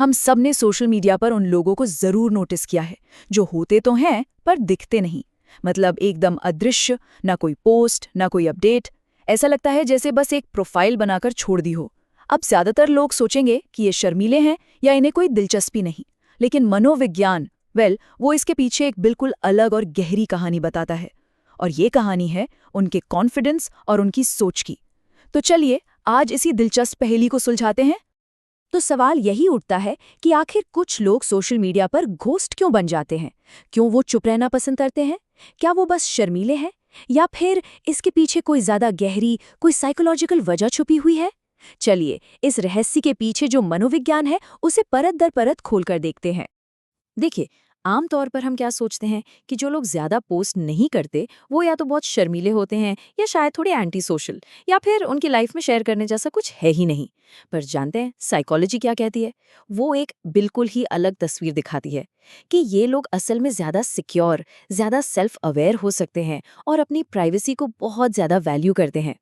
हम सब ने सोशल मीडिया पर उन लोगों को जरूर नोटिस किया है जो होते तो हैं पर दिखते नहीं। मतलब एकदम अदृश्य, ना कोई पोस्ट ना कोई अपडेट। ऐसा लगता है जैसे बस एक प्रोफाइल बनाकर छोड़ दी हो। अब ज्यादातर लोग सोचेंगे कि ये शर्मीले हैं या इन्हें कोई दिलचस्पी नहीं, लेकिन मनोविज्ञान वो इसके पीछे एक बिल्कुल अलग और गहरी कहानी बताता है। और ये कहानी है उनके कॉन्फिडेंस और उनकी सोच की। तो चलिए आज इसी दिलचस्प पहेली को सुलझाते हैं। तो सवाल यही उठता है कि आखिर कुछ लोग सोशल मीडिया पर घोस्ट क्यों बन जाते हैं? क्यों वो चुप रहना पसंद करते हैं? क्या वो बस शर्मीले हैं, या फिर इसके पीछे कोई ज्यादा गहरी, कोई साइकोलॉजिकल वजह छुपी हुई है? चलिए इस रहस्य के पीछे जो मनोविज्ञान है उसे परत दर परत खोलकर देखते हैं। देखिए, आमतौर पर हम क्या सोचते हैं कि जो लोग ज्यादा पोस्ट नहीं करते वो या तो बहुत शर्मीले होते हैं या शायद थोड़े एंटी सोशल, या फिर उनकी लाइफ में शेयर करने जैसा कुछ है ही नहीं। पर जानते हैं साइकोलॉजी क्या कहती है? वो एक बिल्कुल ही अलग तस्वीर दिखाती है कि ये लोग असल में ज्यादा सिक्योर, ज्यादा सेल्फ अवेयर हो सकते हैं और अपनी प्राइवेसी को बहुत ज्यादा वैल्यू करते हैं।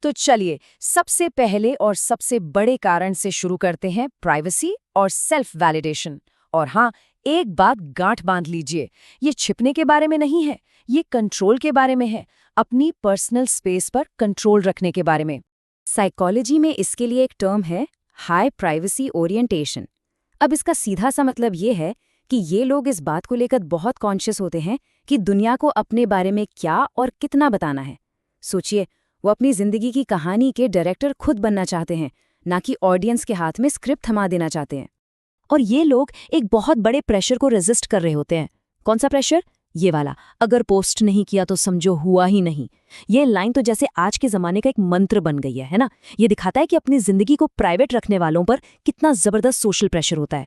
तो चलिए सबसे पहले और सबसे बड़े कारण से शुरू करते हैं, प्राइवेसी और सेल्फ वैलिडेशन। और हाँ, एक बात गांठ बांध लीजिए, ये छिपने के बारे में नहीं है, ये कंट्रोल के बारे में है, अपनी पर्सनल स्पेस पर कंट्रोल रखने के बारे में। साइकोलॉजी में इसके लिए एक टर्म है हाई प्राइवेसी ओरिएंटेशन। अब इसका सीधा सा मतलब ये है कि ये लोग इस बात को लेकर बहुत कॉन्शियस होते हैं कि दुनिया को अपने बारे में क्या और कितना बताना है। सोचिए, वो अपनी जिंदगी की कहानी के डायरेक्टर खुद बनना चाहते हैं, ना कि ऑडियंस के हाथ में स्क्रिप्ट थमा देना चाहते हैं। और ये लोग एक बहुत बड़े प्रेशर को रेजिस्ट कर रहे होते हैं। कौन सा प्रेशर? ये वाला, अगर पोस्ट नहीं किया तो समझो हुआ ही नहीं। ये लाइन तो जैसे आज के जमाने का एक मंत्र बन गई है ना? ये दिखाता है कि अपनी जिंदगी को प्राइवेट रखने वालों पर कितना जबरदस्त सोशल प्रेशर होता है।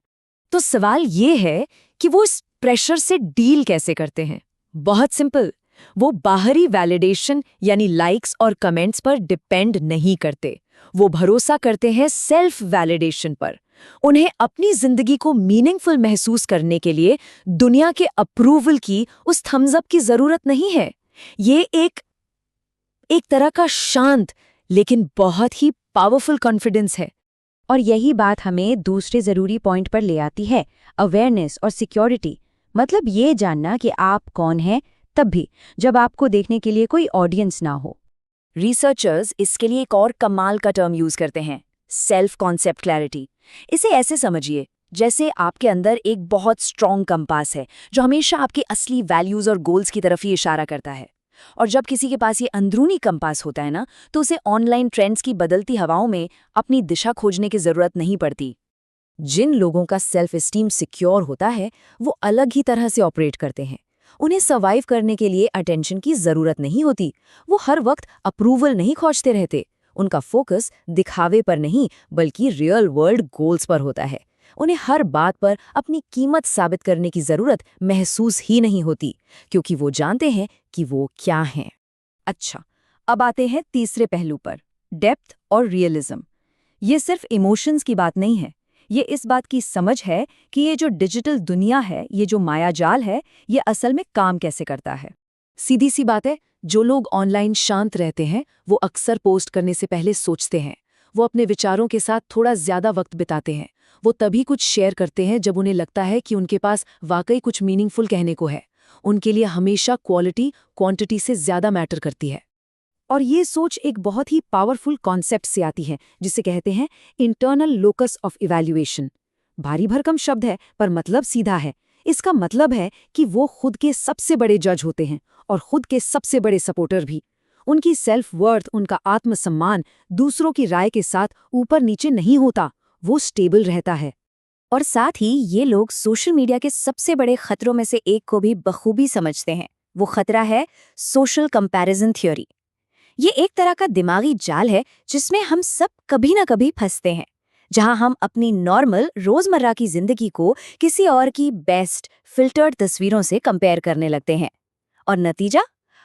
तो सवाल ये है कि वो इस प्रेशर से डील कैसे करते हैं? बहुत सिंपल, वो बाहरी वैलिडेशन यानी लाइक्स और कमेंट्स पर डिपेंड नहीं करते। वो भरोसा करते हैं सेल्फ वैलिडेशन पर। उन्हें अपनी जिंदगी को मीनिंगफुल महसूस करने के लिए दुनिया के अप्रूवल की, उस थम्स अप की जरूरत नहीं है। ये एक तरह का शांत लेकिन बहुत ही पावरफुल कॉन्फिडेंस है। और यही बात हमें दूसरे जरूरी पॉइंट पर ले आती है, अवेयरनेस और सिक्योरिटी। मतलब ये जानना कि आप कौन हैं, तब भी जब आपको देखने के लिए कोई ऑडियंस ना हो। रिसर्चर्स इसके लिए एक और कमाल का टर्म यूज करते हैं, सेल्फ कॉन्सेप्ट क्लैरिटी। इसे ऐसे समझिए जैसे आपके अंदर एक बहुत स्ट्रॉन्ग कंपास है जो हमेशा आपके असली वैल्यूज और गोल्स की तरफ ही इशारा करता है। और जब किसी के पास ये अंदरूनी कंपास होता है ना, तो उसे ऑनलाइन ट्रेंड्स की बदलती हवाओं में अपनी दिशा खोजने की जरूरत नहीं पड़ती। जिन लोगों का सेल्फ एस्टीम सिक्योर होता है वो अलग ही तरह से ऑपरेट करते हैं। उन्हें सर्वाइव करने के लिए अटेंशन की जरूरत नहीं होती। वो हर वक्त अप्रूवल नहीं खोजते रहते। उनका फोकस दिखावे पर नहीं बल्कि रियल वर्ल्ड गोल्स पर होता है। उन्हें हर बात पर अपनी कीमत साबित करने की जरूरत महसूस ही नहीं होती, क्योंकि वो जानते हैं कि वो क्या हैं। अच्छा, अब आते हैं तीसरे पहलू पर, डेप्थ और रियलिज्म। ये सिर्फ इमोशंस की बात नहीं है, ये इस बात की समझ है कि ये जो डिजिटल दुनिया है, ये जो मायाजाल है, ये असल में काम कैसे करता है। सीधी सी बात है, जो लोग ऑनलाइन शांत रहते हैं वो अक्सर पोस्ट करने से पहले सोचते हैं। वो अपने विचारों के साथ थोड़ा ज्यादा वक्त बिताते हैं। वो तभी कुछ शेयर करते हैं जब उन्हें लगता है कि उनके पास वाकई कुछ मीनिंगफुल कहने को है। उनके लिए हमेशा क्वालिटी क्वांटिटी से ज्यादा मैटर करती है। और ये सोच एक बहुत ही पावरफुल कॉन्सेप्ट से आती है जिसे कहते हैं इंटरनल लोकस ऑफ इवैल्यूएशन। भारी भरकम शब्द है पर मतलब सीधा है। इसका मतलब है कि वो खुद के सबसे बड़े जज होते हैं और खुद के सबसे बड़े सपोर्टर भी। उनकी सेल्फ वर्थ, उनका आत्मसम्मान दूसरों की राय के साथ ऊपर नीचे नहीं होता, वो स्टेबल रहता है। और साथ ही ये लोग सोशल मीडिया के सबसे बड़े खतरों में से एक को भी बखूबी समझते हैं। वो खतरा है सोशल कंपैरिजन थ्योरी। ये एक तरह का दिमागी जाल है जिसमें हम सब कभी ना कभी फंसते हैं, जहां हम अपनी नॉर्मल रोजमर्रा की जिंदगी को किसी और की बेस्ट फिल्टर्ड तस्वीरों से कंपेयर करने लगते हैं। और नतीजा,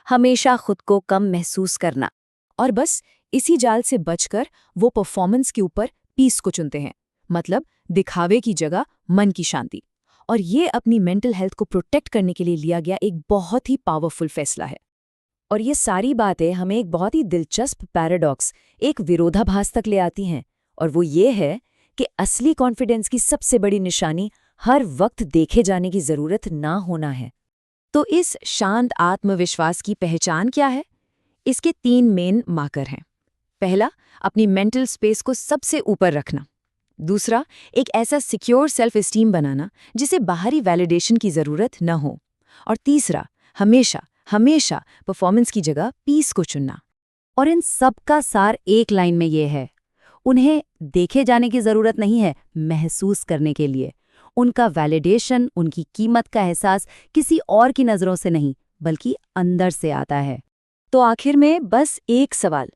हमेशा खुद को कम महसूस करना। और बस इसी जाल से बचकर वो परफॉर्मेंस के ऊपर पीस को चुनते हैं, मतलब दिखावे की जगह मन की शांति। और ये अपनी मेंटल हेल्थ को प्रोटेक्ट करने के लिए लिया गया एक बहुत ही पावरफुल फैसला है। और ये सारी बातें हमें एक बहुत ही दिलचस्प पैराडॉक्स, एक विरोधाभास तक ले आती हैं। और वो ये है कि असली कॉन्फिडेंस की सबसे बड़ी निशानी हर वक्त देखे जाने की जरूरत ना होना है। तो इस शांत आत्मविश्वास की पहचान क्या है? इसके 3 मेन मार्कर हैं। पहला, अपनी मेंटल स्पेस को सबसे ऊपर रखना। दूसरा, एक ऐसा सिक्योर सेल्फ एस्टीम बनाना जिसे बाहरी वैलिडेशन की जरूरत न हो। और तीसरा, हमेशा हमेशा परफॉर्मेंस की जगह पीस को चुनना। और इन सब का सार एक लाइन में ये है, उन्हें देखे जाने की जरूरत नहीं है महसूस करने के लिए। उनका वैलिडेशन, उनकी कीमत का एहसास किसी और की नज़रों से नहीं बल्कि अंदर से आता है। तो आखिर में बस एक सवाल,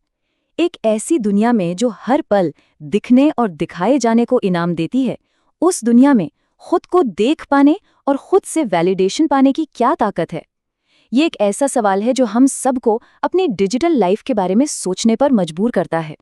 एक ऐसी दुनिया में जो हर पल दिखने और दिखाए जाने को इनाम देती है, उस दुनिया में खुद को देख पाने और खुद से वैलिडेशन पाने की क्या ताकत है? ये एक ऐसा सवाल है जो हम सबको अपनी डिजिटल लाइफ के बारे में सोचने पर मजबूर करता है।